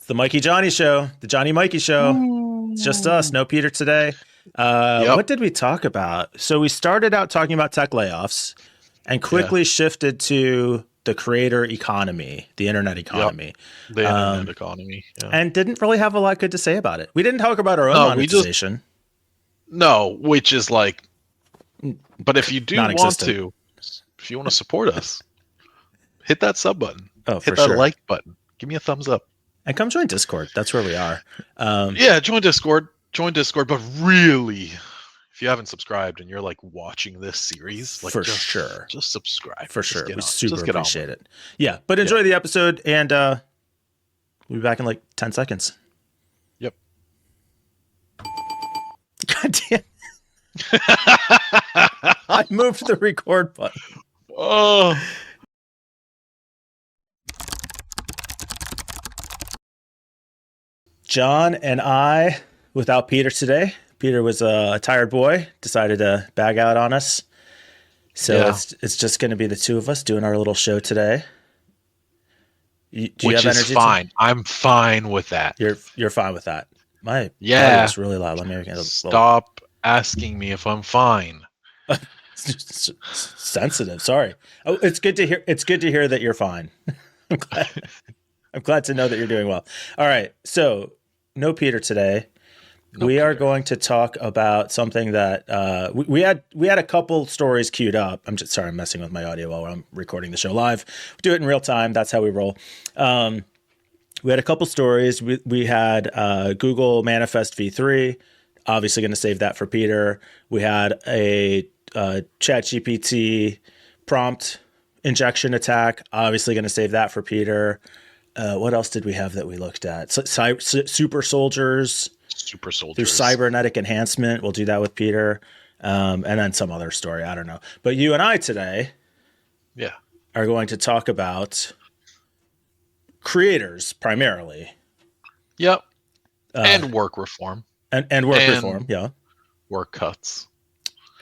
It's the Mikey Johnny show, the Johnny Mikey show. It's just us, Ooh. no Peter today. Yep. What did we talk about? So we started out talking about tech layoffs and Yeah. quickly shifted to the creator economy, the internet Yep. economy, The internet economy. Yeah. and didn't really have a lot good to say about it. We didn't talk about our own No, we just monetization, no, which is like, but if you do want non-existent. to, if you want to support us, hit that sub button, Oh, for hit that sure. like button, give me a thumbs up. And come join Discord. That's where we are. Yeah, join Discord, but really, if you haven't subscribed and you're like watching this series, like For sure. just subscribe. For Just sure. get We on. super Just get on appreciate with it. Yeah, but enjoy the episode, and we'll be back in like 10 seconds. Yep. God damn. I moved the record button. Oh. John and I, without Peter today. Peter was a tired boy, decided to bag out on us. So Yeah. it's just going to be the two of us doing our little show today. Do you Which have is energy? fine. I'm fine with that. You're fine with that. My Yeah. audio's really loud. Let me make it a little Stop asking me if I'm fine. sensitive. Sorry. Oh, it's good to hear. It's good to hear that you're fine. I'm glad to know that you're doing well. All right. So no Peter today. No we are Peter. going to talk about something that we had a couple stories queued up. I'm just sorry, I'm messing with my audio while I'm recording the show live. We do it in real time. That's how we roll. We had a couple stories. We had Google Manifest v3. Obviously going to save that for Peter. We had a ChatGPT prompt injection attack. Obviously going to save that for Peter. What else did we have that we looked at? Super soldiers. Super soldiers. Through cybernetic enhancement. We'll do that with Peter. And then some other story. I don't know. But you and I today are going to talk about creators primarily. Yep. And work reform. And work reform. Yeah. Work cuts.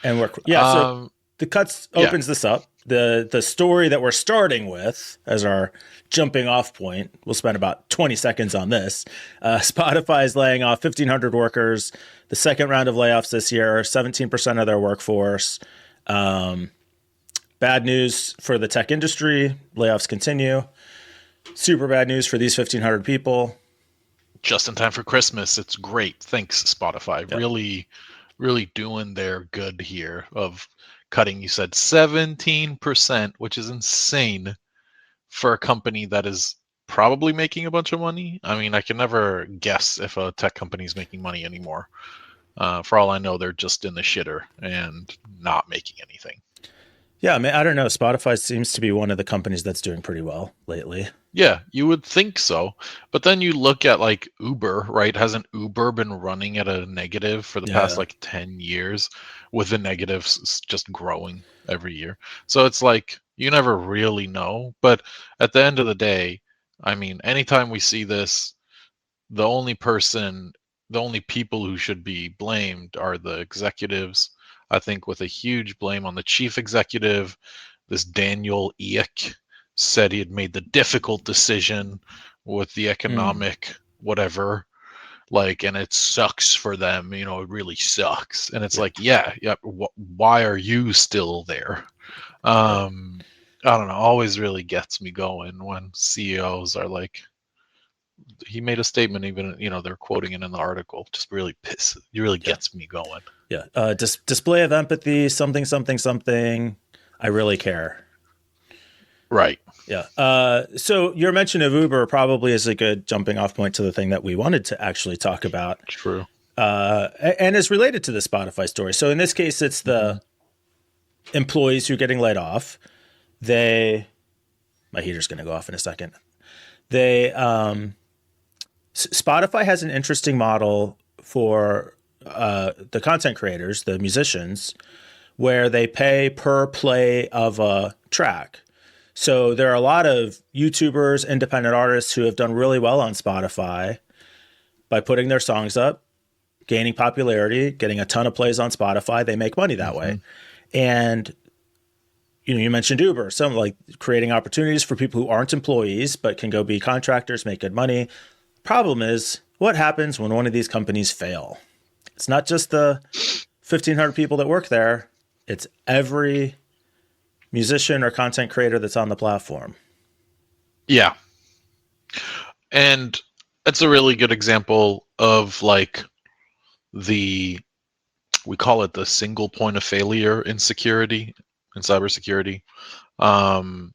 And work. Yeah. So the cuts opens this up. The story that we're starting with as our jumping off point, we'll spend about 20 seconds on this. Spotify is laying off 1,500 workers. The second round of layoffs this year, 17% of their workforce. Bad news for the tech industry. Layoffs continue. Super bad news for these 1,500 people. Just in time for Christmas. It's great. Thanks, Spotify. Yep. Really doing their good here of cutting, you said 17%, which is insane for a company that is probably making a bunch of money. I mean, I can never guess if a tech company is making money anymore. For all I know, they're just in the shitter and not making anything. Yeah, I mean, I don't know. Spotify seems to be one of the companies that's doing pretty well lately. Yeah, you would think so. But then you look at like Uber, right? Hasn't Uber been running at a negative for the past like 10 years with the negatives just growing every year? So it's like you never really know. But at the end of the day, I mean, anytime we see this, the only people who should be blamed are the executives. I think with a huge blame on the chief executive, this Daniel Ek said he had made the difficult decision with the economic whatever, like, and it sucks for them, you know, it really sucks. And it's like, why are you still there? I don't know, always really gets me going when CEOs are like, he made a statement, even, you know, they're quoting it in the article, just really gets me going. Display of empathy, something. I really care. Right. Yeah. So your mention of Uber probably is a good jumping off point to the thing that we wanted to actually talk about. True. And is related to the Spotify story. So in this case, it's the employees who are getting laid off. My heater's going to go off in a second. Spotify has an interesting model for the content creators, the musicians, where they pay per play of a track. So there are a lot of YouTubers, independent artists who have done really well on Spotify by putting their songs up, gaining popularity, getting a ton of plays on Spotify. They make money that way. And you know, you mentioned Uber, some like creating opportunities for people who aren't employees but can go be contractors, make good money. Problem is, what happens when one of these companies fail? It's not just the 1,500 people that work there, it's every musician or content creator that's on the platform. Yeah. And it's a really good example of like the, we call it the single point of failure in security, in cybersecurity. Um,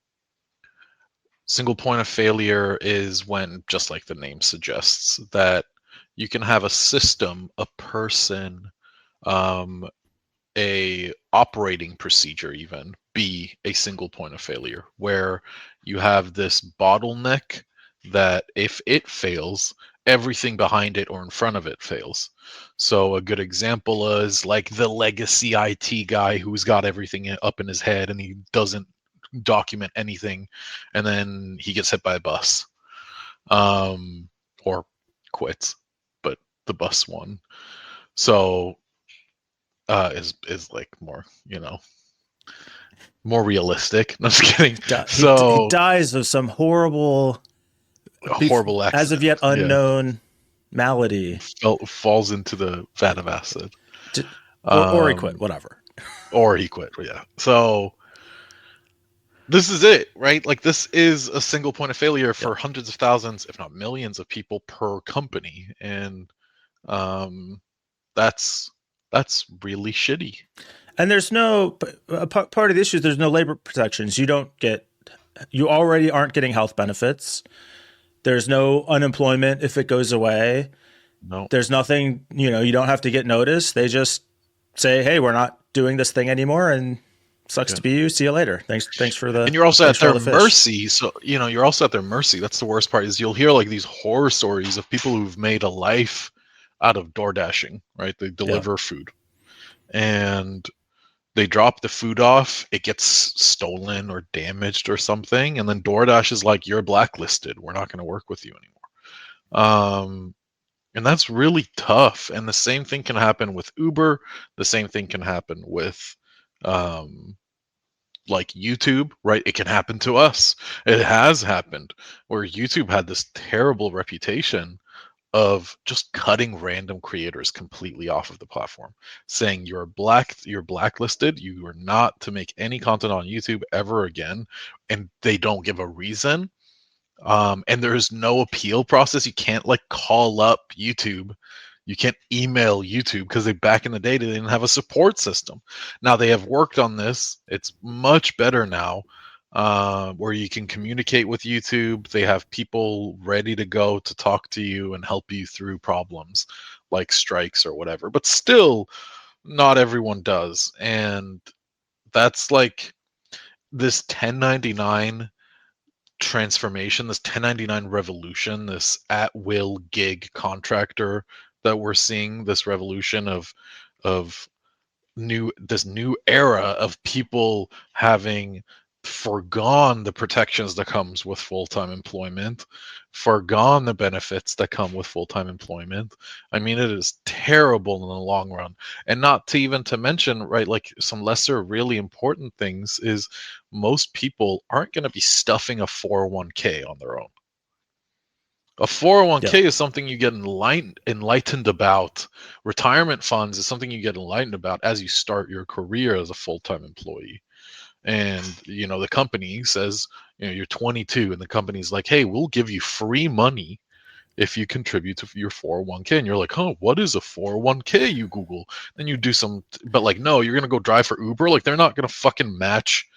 Single point of failure is when, just like the name suggests, that you can have a system, a person, um, a operating procedure even be a single point of failure, where you have this bottleneck that if it fails, everything behind it or in front of it fails. So a good example is like the legacy IT guy who's got everything up in his head and he doesn't document anything, and then he gets hit by a bus, or quits, but the bus won. So is like more, more realistic. No, I'm just kidding. He So dies of some horrible, a horrible as of accident. yet Yeah, unknown malady. falls into the vat of acid. Or he quit, Um, whatever. or he quit. Yeah. So this is it, right? Like this is a single point of failure Yep. for hundreds of thousands, if not millions, of people per company, and um, that's really shitty. And there's no part of the issue is there's no labor protections. You already aren't getting health benefits. There's no unemployment if it goes away. No. There's nothing, you don't have to get notice. They just say, hey, we're not doing this thing anymore, and sucks to be you. See you later. Thanks for the. And you're also at their the mercy. So, you're also at their mercy. That's the worst part, is you'll hear like these horror stories of people who've made a life out of door dashing, right? They deliver food and they drop the food off, it gets stolen or damaged or something, and then DoorDash is like, you're blacklisted. We're not going to work with you anymore. And that's really tough. And the same thing can happen with Uber. The same thing can happen with like YouTube, right? It can happen to us. It has happened where YouTube had this terrible reputation of just cutting random creators completely off of the platform, saying you're blacklisted, you are not to make any content on YouTube ever again, and they don't give a reason. And there's no appeal process. You can't like call up YouTube. You can't email YouTube, because back in the day, they didn't have a support system. Now they have worked on this. It's much better now, where you can communicate with YouTube. They have people ready to go to talk to you and help you through problems like strikes or whatever. But still, not everyone does. And that's like this 1099 transformation, this 1099 revolution, this at will gig contractor that we're seeing, this revolution of this new era of people having forgone the protections that comes with full-time employment, forgone the benefits that come with full-time employment. I mean, it is terrible in the long run. And not to even to mention, right, like some lesser really important things is most people aren't going to be stuffing a 401k on their own. A 401k is something you get enlightened about. Retirement funds is something you get enlightened about as you start your career as a full-time employee. And the company says, you're 22, and the company's like, hey, we'll give you free money if you contribute to your 401k. And you're like, oh, what is a 401k? You Google, then you do some, but like, no, you're gonna go drive for Uber. Like, they're not gonna fucking match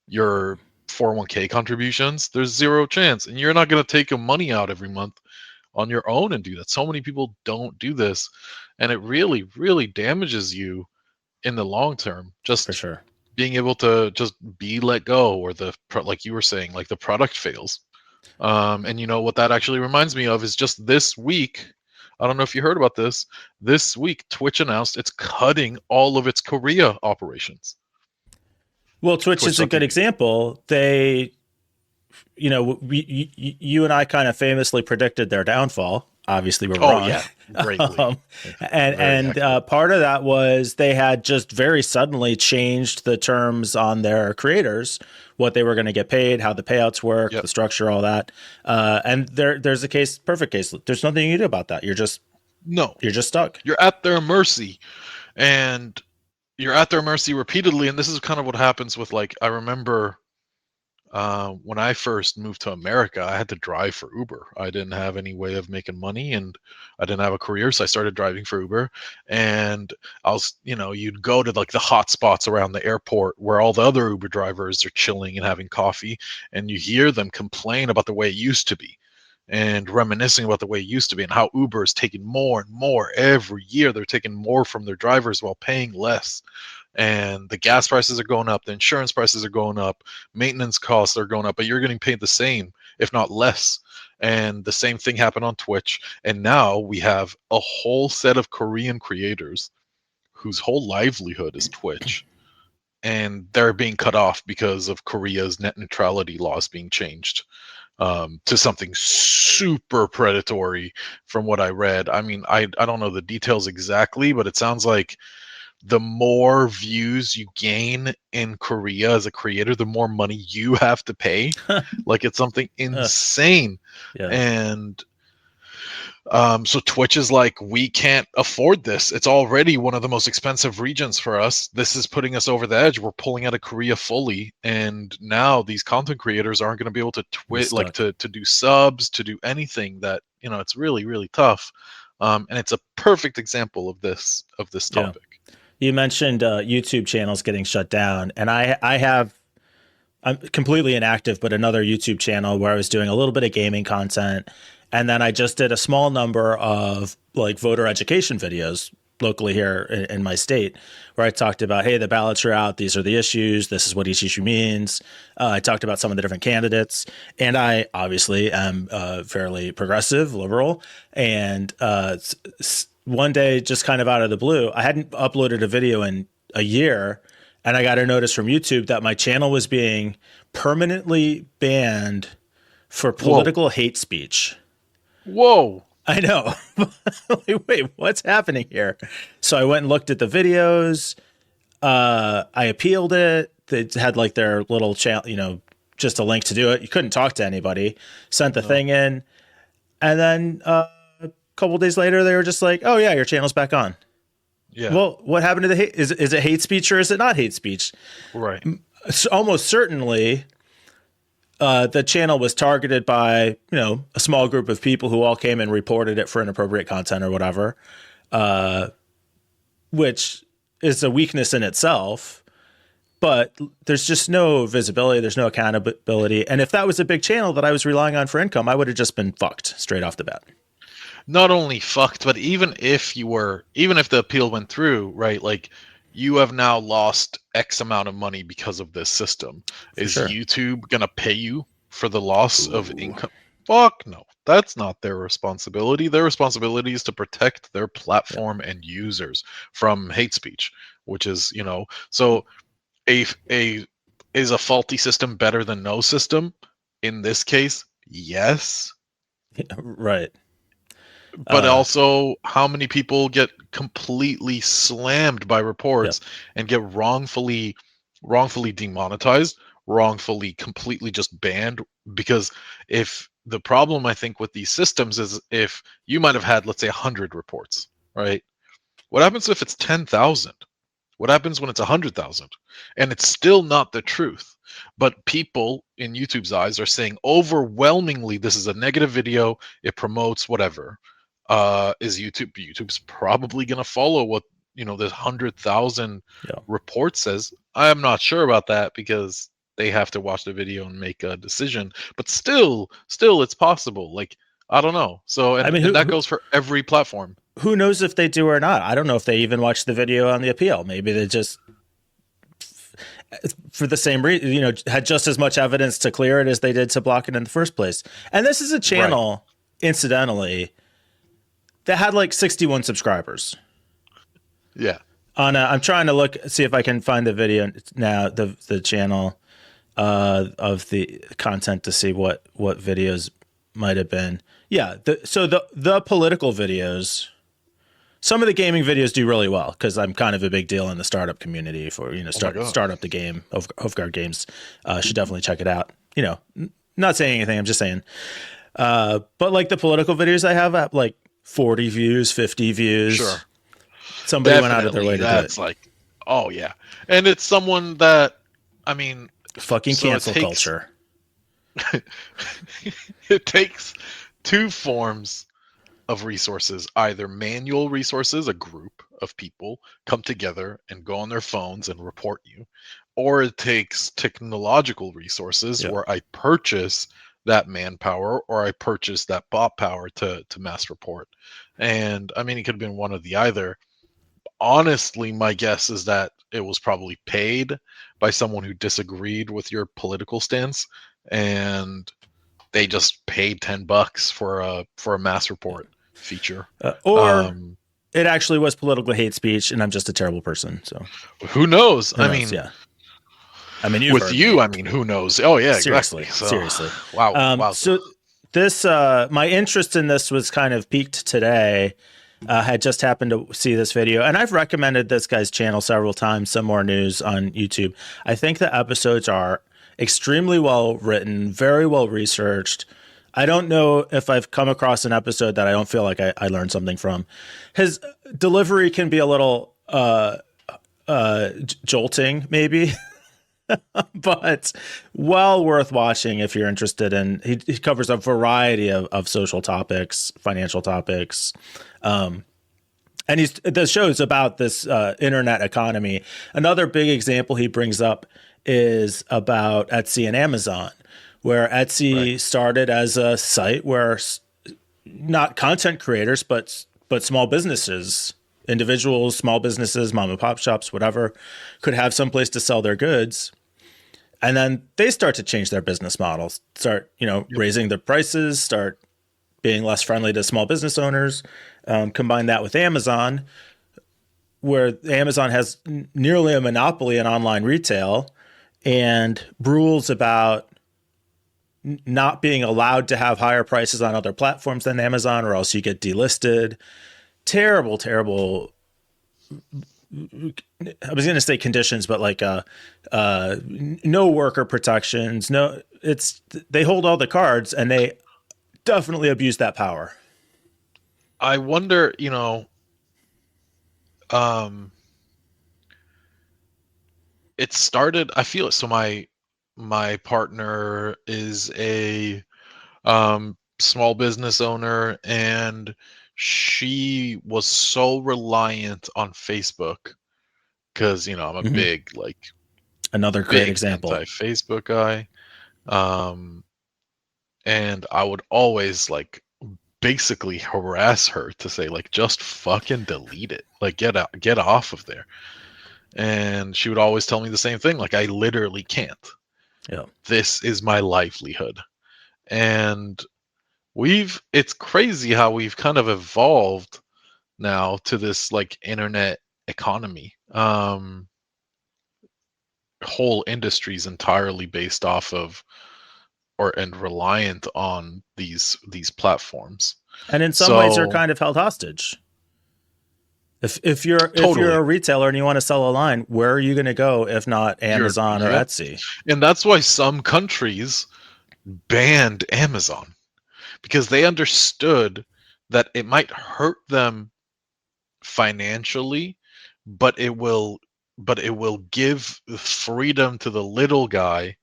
your 401k contributions. There's zero chance. And you're not going to take your money out every month on your own and do that. So many people don't do this, and it really, really damages you in the long term. Just for sure. Being able to just be let go, or like you were saying, like the product fails. And what that actually reminds me of is just this week. I don't know if you heard about this. This week, Twitch announced it's cutting all of its Korea operations. Well, Twitch is a good example. They, you and I kind of famously predicted their downfall. obviously were Oh wrong. yeah, greatly. um, and Very accurate. part of that was they had just very suddenly changed the terms on their creators, what they were going to get paid, how the payouts work, Yep. the structure, all that. And there's a perfect case. There's nothing you can do about that. No, You're just stuck. you're at their mercy, and you're at their mercy repeatedly. And this is kind of what happens with, like, I remember when I first moved to America, I had to drive for Uber. I didn't have any way of making money, and I didn't have a career, so I started driving for Uber. And you'd go to like the hot spots around the airport where all the other Uber drivers are chilling and having coffee, and you hear them complain about the way it used to be, and reminiscing about the way it used to be, and how Uber is taking more and more every year. They're taking more from their drivers while paying less, and the gas prices are going up, the insurance prices are going up, maintenance costs are going up, but you're getting paid the same, if not less. And the same thing happened on Twitch. And now we have a whole set of Korean creators whose whole livelihood is Twitch, and they're being cut off because of Korea's net neutrality laws being changed to something super predatory from what I read. I mean, I don't know the details exactly, but it sounds like the more views you gain in Korea as a creator, the more money you have to pay. Like, it's something insane. Yeah. And so Twitch is like, we can't afford this. It's already one of the most expensive regions for us. This is putting us over the edge. We're pulling out of Korea fully, and now these content creators aren't going to be able to to do subs, to do anything. That, it's really, really tough. And it's a perfect example of this topic. Yeah. You mentioned YouTube channels getting shut down, and I'm completely inactive, but another YouTube channel where I was doing a little bit of gaming content, and then I just did a small number of like voter education videos locally here in my state, where I talked about, hey, the ballots are out, these are the issues, this is what each issue means. I talked about some of the different candidates, and I obviously am fairly progressive, liberal, and one day, just kind of out of the blue, I hadn't uploaded a video in a year, and I got a notice from YouTube that my channel was being permanently banned for political hate speech. Whoa. I know. Like, wait, what's happening here? So I went and looked at the videos. I appealed it. They had like their little channel, just a link to do it. You couldn't talk to anybody. Sent the thing in, and then couple days later, they were just like, "Oh yeah, your channel's back on." Yeah. Well, what happened to the hate? Is it hate speech or is it not hate speech? Right. Almost certainly, the channel was targeted by a small group of people who all came and reported it for inappropriate content or whatever, which is a weakness in itself. But there's just no visibility. There's no accountability. And if that was a big channel that I was relying on for income, I would have just been fucked straight off the bat. Not only fucked, but even if the appeal went through, right, like, you have now lost X amount of money because of this system. Is YouTube gonna pay you for the loss of income? Fuck no. That's not their responsibility. Their responsibility is to protect their platform and users from hate speech, which is, so is a faulty system better than no system? In this case, yes. Right. But also, how many people get completely slammed by reports and get wrongfully demonetized, wrongfully completely just banned? Because if the problem, I think, with these systems is, if you might have had, let's say, 100 reports, right? What happens if it's 10,000? What happens when it's 100,000? And it's still not the truth. But people in YouTube's eyes are saying overwhelmingly, this is a negative video, it promotes whatever. Is YouTube's probably going to follow what this 100,000 report says? I am not sure about that, because they have to watch the video and make a decision. But still, it's possible. Like, I don't know. So, and that goes for every platform. Who knows if they do or not? I don't know if they even watched the video on the appeal. Maybe they just, for the same reason, had just as much evidence to clear it as they did to block it in the first place. And this is a channel, incidentally, that had like 61 subscribers. Yeah. I'm trying to see if I can find the video now, the channel of the content, to see what videos might have been. Yeah. So the political videos, some of the gaming videos do really well because I'm kind of a big deal in the startup community for, Oh my god. start up the game. Hofguard Games should definitely check it out. Not saying anything. I'm just saying. But like the political videos I have like 40 views, 50 views. Sure. Somebody went out of their Definitely. way to do it. That's like, oh yeah. And it's someone that, I mean, Fucking so cancel culture. it takes two forms of resources, either manual resources, a group of people come together and go on their phones and report you, or it takes technological resources Yeah. where I purchase that manpower or I purchase that bot power to mass report. And I mean, it could have been one or the either. Honestly, my guess is that it was probably paid by someone who disagreed with your political stance, and they just paid $10 for a mass report feature. Or Um, it actually was political hate speech, and I'm just a terrible person. So who knows? who I knows? mean, Yeah. I mean, you've with heard me. you, I mean, who knows? Oh yeah, exactly. Seriously, So, seriously. wow, wowza. So this, my interest in this was kind of peaked today. Had just happened to see this video, and I've recommended this guy's channel several times. Some more news on YouTube. I think the episodes are extremely well written, very well researched. I don't know if I've come across an episode that I don't feel like I learned something from. His delivery can be a little jolting, maybe. But well worth watching if you're interested in. He covers a variety of social topics, financial topics, and the show is about this internet economy. Another big example he brings up is about Etsy and Amazon, where Right. Etsy started as a site where not content creators, but small businesses, individuals, small businesses, mom and pop shops, whatever, could have some place to sell their goods. And then they start to change their business models, start, Yep. raising their prices, start being less friendly to small business owners. Combine that with Amazon, where Amazon has nearly a monopoly in online retail and rules about not being allowed to have higher prices on other platforms than Amazon, or else you get delisted. Terrible, terrible. I was going to say conditions, but like no worker protections. No, they hold all the cards, and they definitely abuse that power. I wonder, um, it started. I feel it. So my partner is a small business owner, and she was so reliant on Facebook because I'm a Mm-hmm. Another great big example. anti-Facebook guy, um, and I would always like basically harass her to say like just fucking delete it, like get off of there, and she would always tell me the same thing, like I literally can't. Yeah. This is my livelihood, and it's crazy how we've kind of evolved now to this like internet economy. Whole industries entirely based off of and reliant on these platforms. And in some ways, they're So kind of held hostage. If you're totally, a retailer and you want to sell a line, where are you going to go if not Amazon or yeah, Etsy? and that's why some countries banned Amazon, because they understood that it might hurt them financially, but it will give freedom to the little guy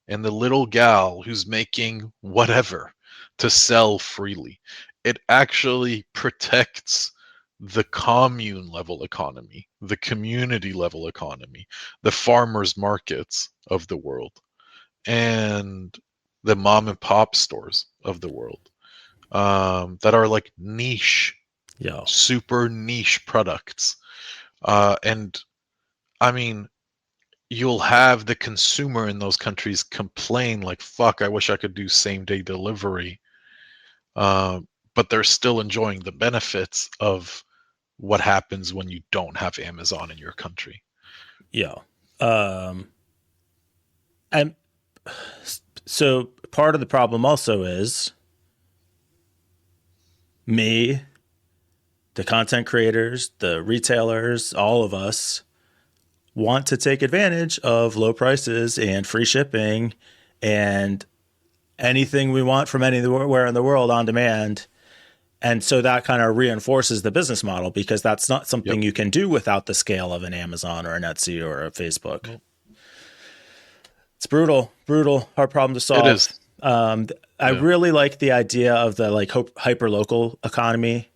and the little gal who's making whatever to sell freely. It actually protects the commune level economy, the community level economy, the farmers markets of the world, and the mom and pop stores of the world, that are like niche, Yeah. super niche products. And I mean, you'll have the consumer in those countries complain like, fuck, I wish I could do same day delivery. uh, but they're still enjoying the benefits of what happens when you don't have Amazon in your country. Yeah. Um, and so part of the problem also is me, the content creators, the retailers, all of us want to take advantage of low prices and free shipping and anything we want from anywhere in the world on demand. And so that kind of reinforces the business model, because that's not something you can do without the scale of an Amazon or an Etsy or a Facebook. Yep. It's brutal, hard problem to solve. It is. I really like the idea of the like hyper local economy,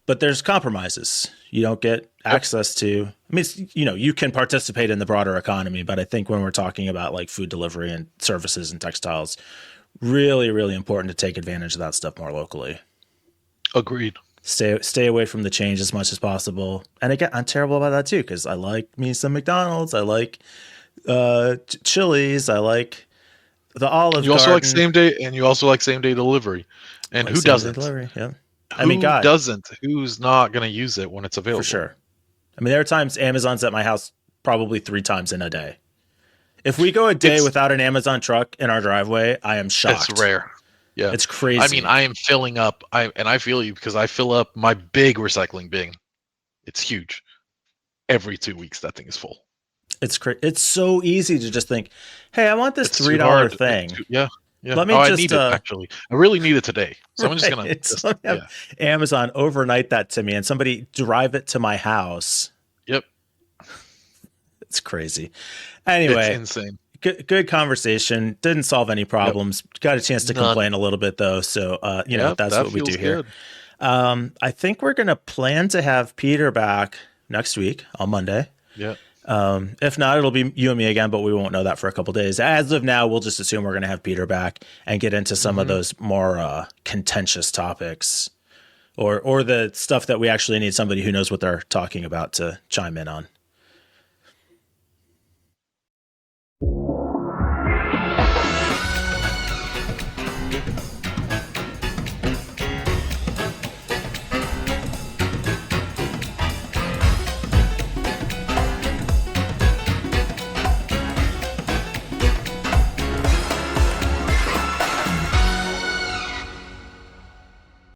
but there's compromises. You don't get access to, I mean, you can participate in the broader economy, but I think when we're talking about like food delivery and services and textiles, really, really important to take advantage of that stuff more locally. Agreed. Stay away from the change as much as possible. And again, I'm terrible about that too, because I like me some McDonald's. I like Chili's. I like the Olive You also Garden. like same day, and you also like same day delivery. And who doesn't? Delivery, yeah. Who doesn't? Who's not going to use it when it's available? For sure. I mean, there are times Amazon's at my house probably 3 times in a day. If we go a day without an Amazon truck in our driveway, I am shocked. It's rare. Yeah. It's crazy. I mean, I am filling up, and I feel you, because I fill up my big recycling bin. It's huge. Every 2 weeks, that thing is full. It's so easy to just think, hey, I want this $3 thing. Yeah. Let me I need it, actually. I really need it today. So I'm just going to have Amazon overnight that to me and somebody drive it to my house. Yep. It's crazy. Anyway. It's insane. Good conversation. Didn't solve any problems. Got a chance to complain a little bit though. So, that's what we do here. I think we're going to plan to have Peter back next week on Monday. Yeah. If not, it'll be you and me again, but we won't know that for a couple of days. As of now, we'll just assume we're going to have Peter back and get into some of those more contentious topics or the stuff that we actually need somebody who knows what they're talking about to chime in on.